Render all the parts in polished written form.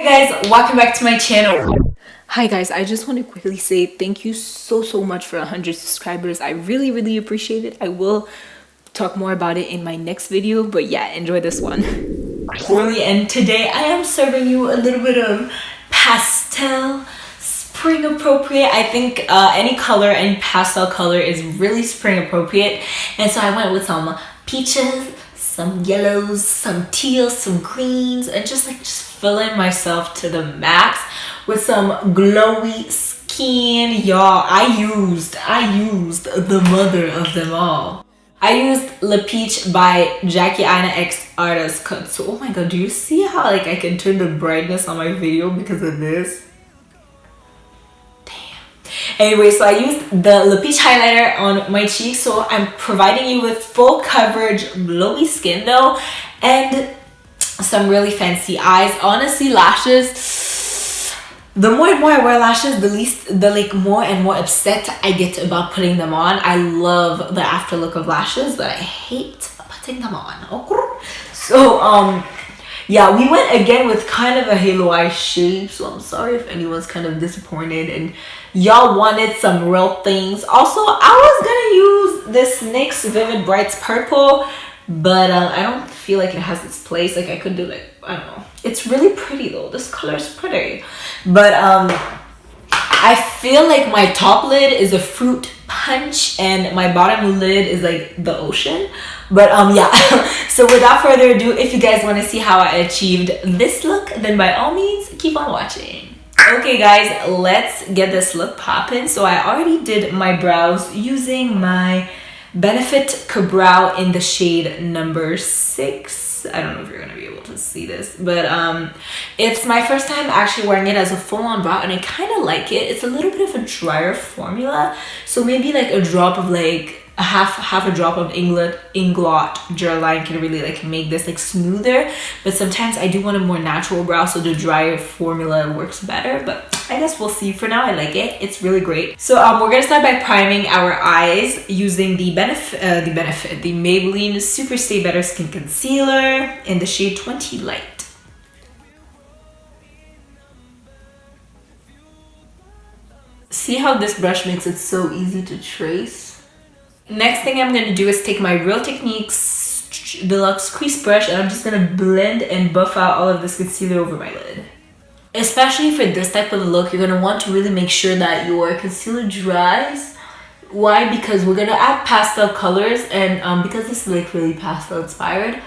Hey guys, welcome back to my channel. Hi guys, I just want to quickly say thank you so much for 100 subscribers. I really appreciate it. I will talk more about it in my next video, but yeah, enjoy this one. Coralie, and today I am serving you a little bit of pastel, spring appropriate. I think any color, any pastel color is really spring appropriate, and so I went with some peaches, some yellows, some teals, some greens, and just filling myself to the max with some glowy skin. Y'all, I used the mother of them all. I used Le Peach by Jackie Aina X Artist Cut. So oh my god, do you see how I can turn the brightness on my video because of this? Anyway, so I used the Le Peach highlighter on my cheeks, so I'm providing you with full coverage glowy skin though, and some really fancy eyes. Honestly, lashes, the more and more I wear lashes, the more and more upset I get about putting them on. I love the after look of lashes, but I hate putting them on. Okay. So yeah, we went again with kind of a halo eye shade, so I'm sorry if anyone's kind of disappointed and y'all wanted some real things. Also, I was gonna use this NYX Vivid Brights purple, but I don't feel like it has its place. I could do I don't know. It's really pretty though. This color is pretty, but I feel like my top lid is a fruit punch and my bottom lid is the ocean. But yeah, so without further ado, if you guys want to see how I achieved this look, then by all means keep on watching. Okay guys, let's get this look popping. So I already did my brows using my Benefit Ka-Brow in the shade number 6. I don't know if you're gonna be able to see this, but it's my first time actually wearing it as a full-on brow, and I kind of like it. It's a little bit of a drier formula, so maybe a drop of half a drop of Inglot gel line can really make this smoother, but sometimes I do want a more natural brow, so the drier formula works better, but I guess we'll see. For now, I like it. It's really great. So we're gonna start by priming our eyes using the Maybelline Superstay Better Skin Concealer in the shade 20 Light. See how this brush makes it so easy to trace? Next thing I'm going to do is take my Real Techniques Deluxe Crease Brush, and I'm just going to blend and buff out all of this concealer over my lid. Especially for this type of look, you're going to want to really make sure that your concealer dries. Why? Because we're going to add pastel colors, and because this is really pastel inspired,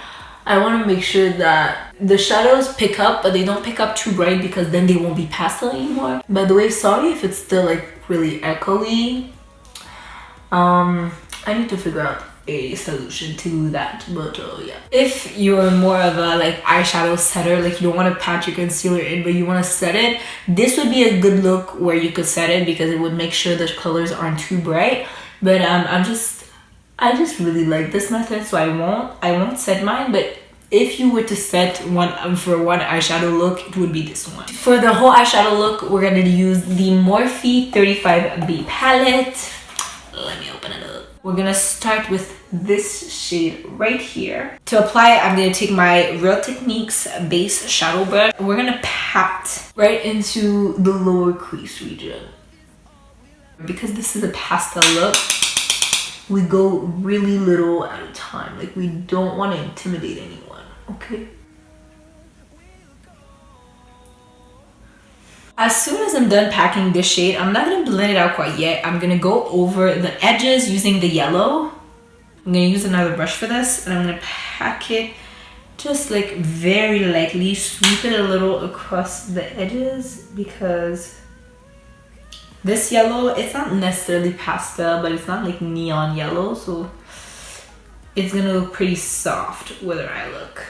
I want to make sure that the shadows pick up, but they don't pick up too bright because then they won't be pastel anymore. By the way, sorry if it's still really echoey. I need to figure out a solution to that, but yeah. If you're more of a eyeshadow setter, you don't want to pat your concealer in but you want to set it, this would be a good look where you could set it because it would make sure the colors aren't too bright. But I just really like this method, so I won't set mine. But if you were to set one for one eyeshadow look, it would be this one. For the whole eyeshadow look, we're gonna use the Morphe 35B palette. Let me open it up. We're gonna start with this shade right here. To apply it, I'm gonna take my Real Techniques base shadow brush. We're gonna pat right into the lower crease region. Because this is a pastel look, we go really little at a time. We don't want to intimidate anyone, okay? As soon as I'm done packing this shade, I'm not going to blend it out quite yet. I'm going to go over the edges using the yellow. I'm going to use another brush for this, and I'm going to pack it just very lightly, sweep it a little across the edges, because this yellow, it's not necessarily pastel, but it's not neon yellow, so it's going to look pretty soft whether I look.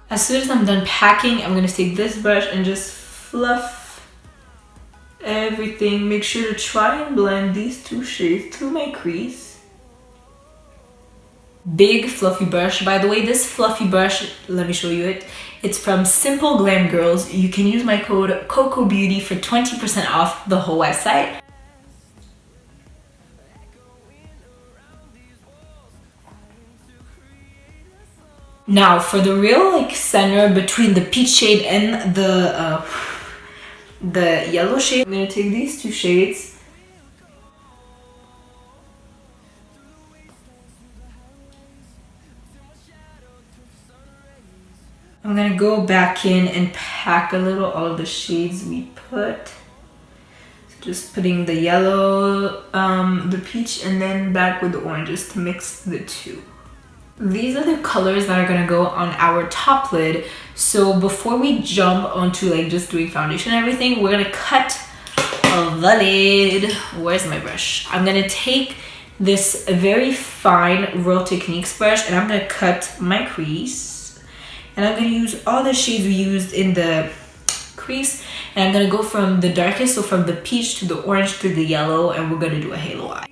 As soon as I'm done packing, I'm going to take this brush and just fluff everything. Make sure to try and blend these two shades through my crease. Big fluffy brush. By the way, this fluffy brush, let me show you it. It's from Simple Glam Girls. You can use my code COCOBEAUTY for 20% off the whole website. Now for the real like center between the peach shade and the yellow shade, I'm gonna take these two shades. I'm gonna go back in and pack a little all of the shades we put. So just putting the yellow, the peach, and then back with the oranges to mix the two. These are the colors that are gonna go on our top lid. So before we jump onto like just doing foundation and everything, we're gonna cut the lid. Where's my brush? I'm gonna take this very fine Real Techniques brush and I'm gonna cut my crease. And I'm gonna use all the shades we used in the crease. And I'm gonna go from the darkest, so from the peach to the orange to the yellow, and we're gonna do a halo eye.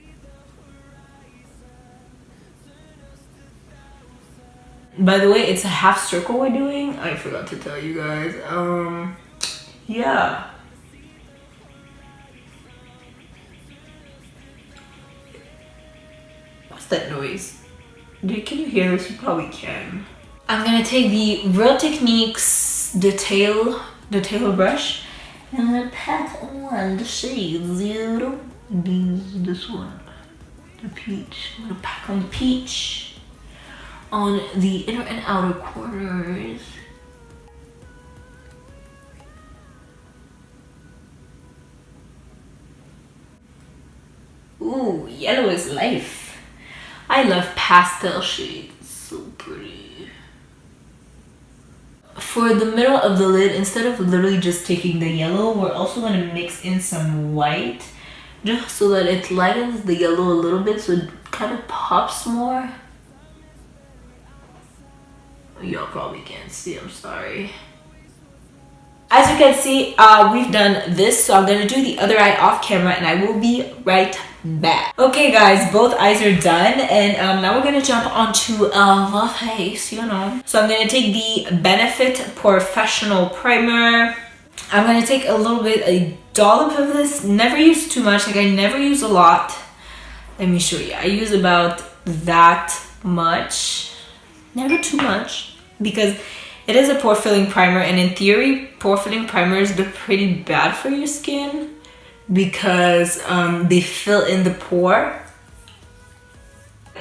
By the way, it's a half circle we're doing. I forgot to tell you guys. Yeah. What's that noise? Can you hear this? You probably can. I'm gonna take the Real Techniques detail brush and I'm gonna pack on the shades, you know? This one, the peach. I'm gonna pack on the peach on the inner and outer corners. Ooh, yellow is life. I love pastel shades, so pretty. For the middle of the lid, instead of literally just taking the yellow, we're also going to mix in some white just so that it lightens the yellow a little bit so it kind of pops more. Y'all probably can't see, I'm sorry. As you can see, we've done this, so I'm going to do the other eye off camera and I will be right back. Okay guys, both eyes are done and now we're going to jump onto the face, you know. So I'm going to take the Benefit POREfessionnal primer. I'm going to take a little bit, a dollop of this. Never use too much, like I never use a lot. Let me show you. I use about that much, never too much, because it is a pore filling primer, and in theory, pore filling primers, they're pretty bad for your skin because they fill in the pore.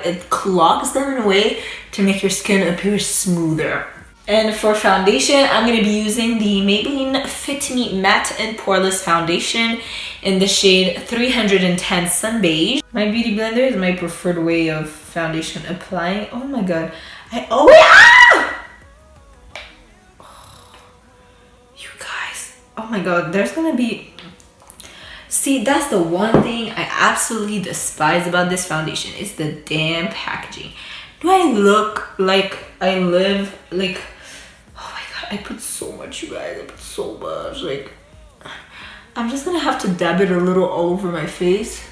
It clogs them in a way to make your skin appear smoother. And for foundation, I'm going to be using the Maybelline Fit Me Matte and Poreless Foundation in the shade 310 Sun Beige. My beauty blender is my preferred way of foundation applying. Oh my god. Oh my god, there's gonna be... See, that's the one thing I absolutely despise about this foundation. It's the damn packaging. Do I look like I live like... Oh my god, I put so much, you guys. I put so much. Like, I'm just gonna have to dab it a little all over my face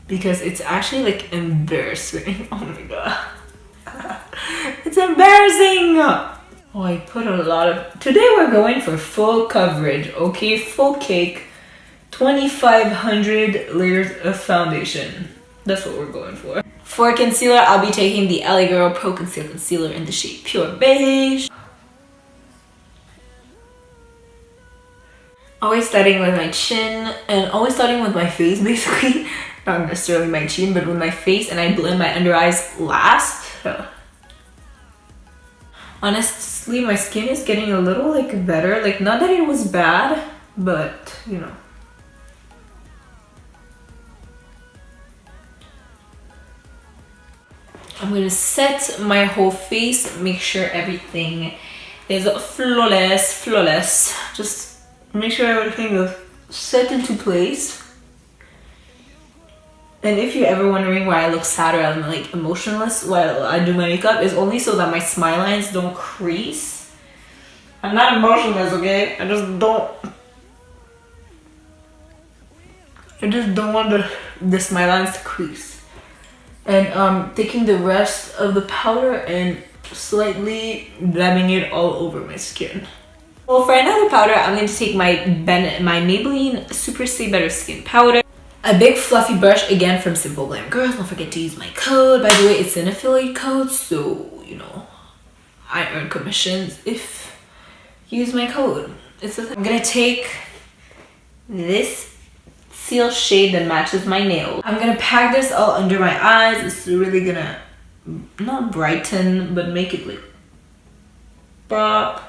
because it's actually like embarrassing. Oh my god. It's embarrassing! Oh, I put a lot of... Today we're going for full coverage, okay? Full cake. 2,500 layers of foundation. That's what we're going for. For concealer, I'll be taking the LA Girl Pro Conceal Concealer in the shade Pure Beige. Always starting with my chin and always starting with my face, basically. Not necessarily my chin, but with my face, and I blend my under eyes last. Honestly, my skin is getting a little like better. Like, not that it was bad, but you know. I'm gonna set my whole face, make sure everything is flawless. Just make sure everything is set into place. And if you're ever wondering why I look sad or I'm like emotionless while I do my makeup, is only so that my smile lines don't crease. I'm not emotionless, okay? I just don't want the smile lines to crease. And taking the rest of the powder and slightly dabbing it all over my skin. Well, for another powder, I'm going to take my Maybelline Superstay Better Skin Powder. A big fluffy brush, again from Simple Glam Girls. Don't forget to use my code. By the way, it's an affiliate code, so, you know, I earn commissions if you use my code. I'm gonna take this teal shade that matches my nails. I'm gonna pack this all under my eyes. It's really gonna not brighten, but make it like pop.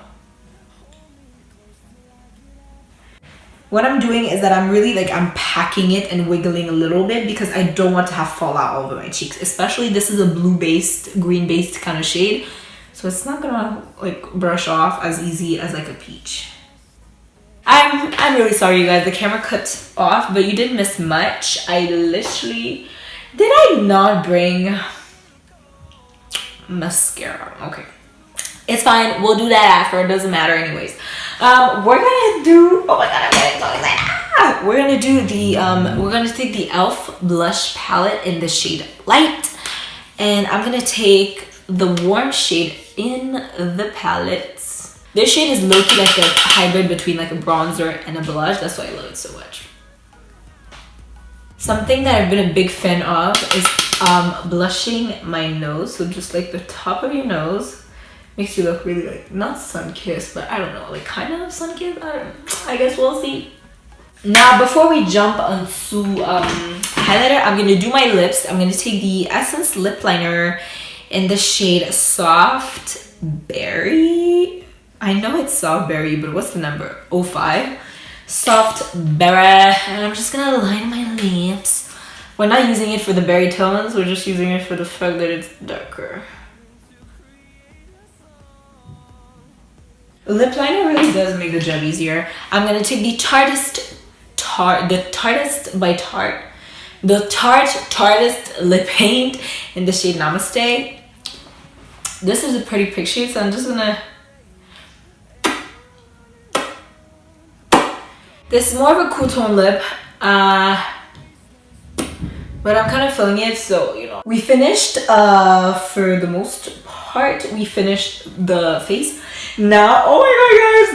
What I'm doing is that I'm really like, I'm packing it and wiggling a little bit because I don't want to have fallout all over my cheeks. Especially this is a blue based, green based kind of shade. So it's not gonna like brush off as easy as like a peach. I'm really sorry you guys, the camera cut off, but you didn't miss much. I literally, did I not bring mascara? Okay. It's fine, we'll do that after, it doesn't matter anyways. We're gonna do, oh my god, I'm getting so excited. We're gonna do the, we're gonna take the e.l.f. blush palette in the shade Light. And I'm gonna take the warm shade in the palette. This shade is low-key like a hybrid between like a bronzer and a blush. That's why I love it so much. Something that I've been a big fan of is blushing my nose. So just like the top of your nose. Makes you look really like, not sun-kissed, but I don't know, like kind of sun-kissed. I guess we'll see. Now, before we jump onto highlighter, I'm gonna do my lips. I'm gonna take the Essence lip liner in the shade Soft Berry. I know it's Soft Berry, but what's the number? 05. Soft Berry. And I'm just gonna line my lips. We're not using it for the berry tones, we're just using it for the fact that it's darker. Lip liner really does make the job easier. I'm gonna take the Tarteist by Tarte, the Tarte Tarteist Lip Paint in the shade Namaste. This is a pretty picture, so I'm just gonna. This is more of a cool tone lip, but I'm kind of filling it, so you know. We finished, for the most part, we finished the face. Now, oh my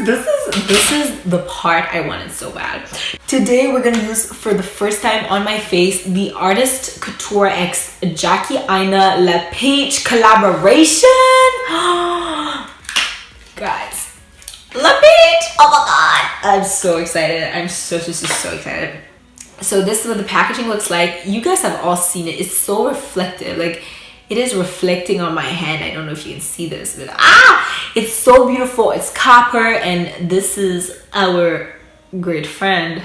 god guys, this is the part I wanted so bad. Today we're gonna use for the first time on my face the Artist Couture X Jackie Aina Lip Paint collaboration. Guys, Lip Paint, oh my god, I'm so excited. I'm so excited. So this is what the packaging looks like. You guys have all seen it. It's so reflective, like it is reflecting on my hand. I don't know if you can see this, but it's so beautiful. It's copper, and this is our great friend.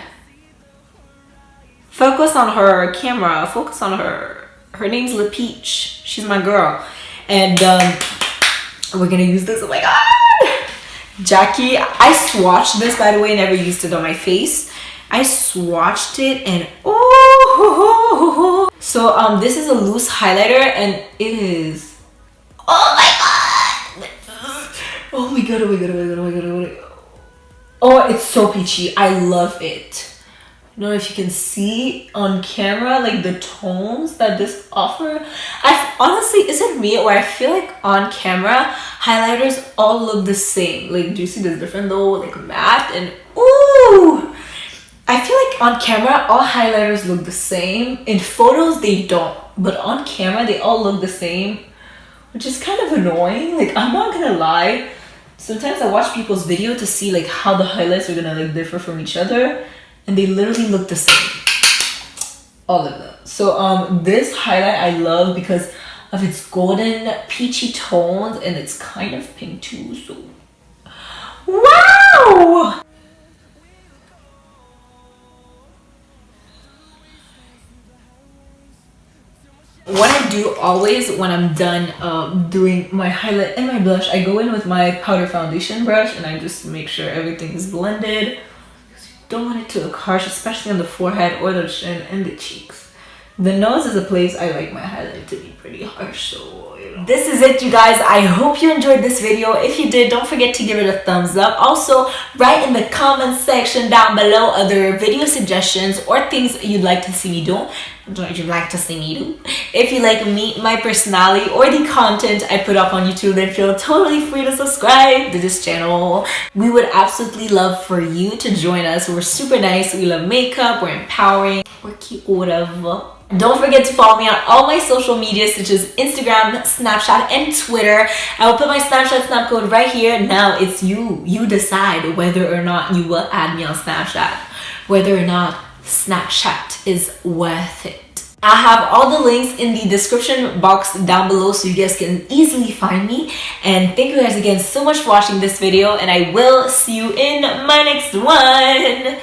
Focus on her camera. Focus on her. Her name's La Peach. She's my girl. And we're gonna use this. Oh my god! Jackie, I swatched this, by the way. Never used it on my face. I swatched it and oh. So this is a loose highlighter, and it is, oh my god, oh my god, oh my god, oh my god, oh my god, oh my god. Oh, it's so peachy. I love it. I don't know if you can see on camera like the tones that this offer. Honestly, is it me, or I feel like on camera highlighters all look the same? Like, do you see this different though, like matte and ooh. I feel like on camera, all highlighters look the same. In photos, they don't. But on camera, they all look the same, which is kind of annoying. Like, I'm not gonna lie. Sometimes I watch people's video to see like how the highlights are gonna like differ from each other, and they literally look the same. All of them. So this highlight I love because of its golden peachy tones, and it's kind of pink too. So wow! What I do always when I'm done doing my highlight and my blush, I go in with my powder foundation brush and I just make sure everything is blended. Because you don't want it to look harsh, especially on the forehead or the chin and the cheeks. The nose is a place I like my highlight to be pretty harsh, so you know. This is it, you guys. I hope you enjoyed this video. If you did, don't forget to give it a thumbs up. Also, write in the comment section down below other video suggestions or things you'd like to see me do. Would you like to see me do? If you like me, my personality, or the content I put up on YouTube, then feel totally free to subscribe to this channel. We would absolutely love for you to join us. We're super nice. We love makeup. We're empowering. We're cute, whatever. Don't forget to follow me on all my social media, such as Instagram, Snapchat, and Twitter. I will put my Snapchat snap code right here. Now it's you. You decide whether or not you will add me on Snapchat. Whether or not Snapchat is worth it. I have all the links in the description box down below so you guys can easily find me. And thank you guys again so much for watching this video, and I will see you in my next one.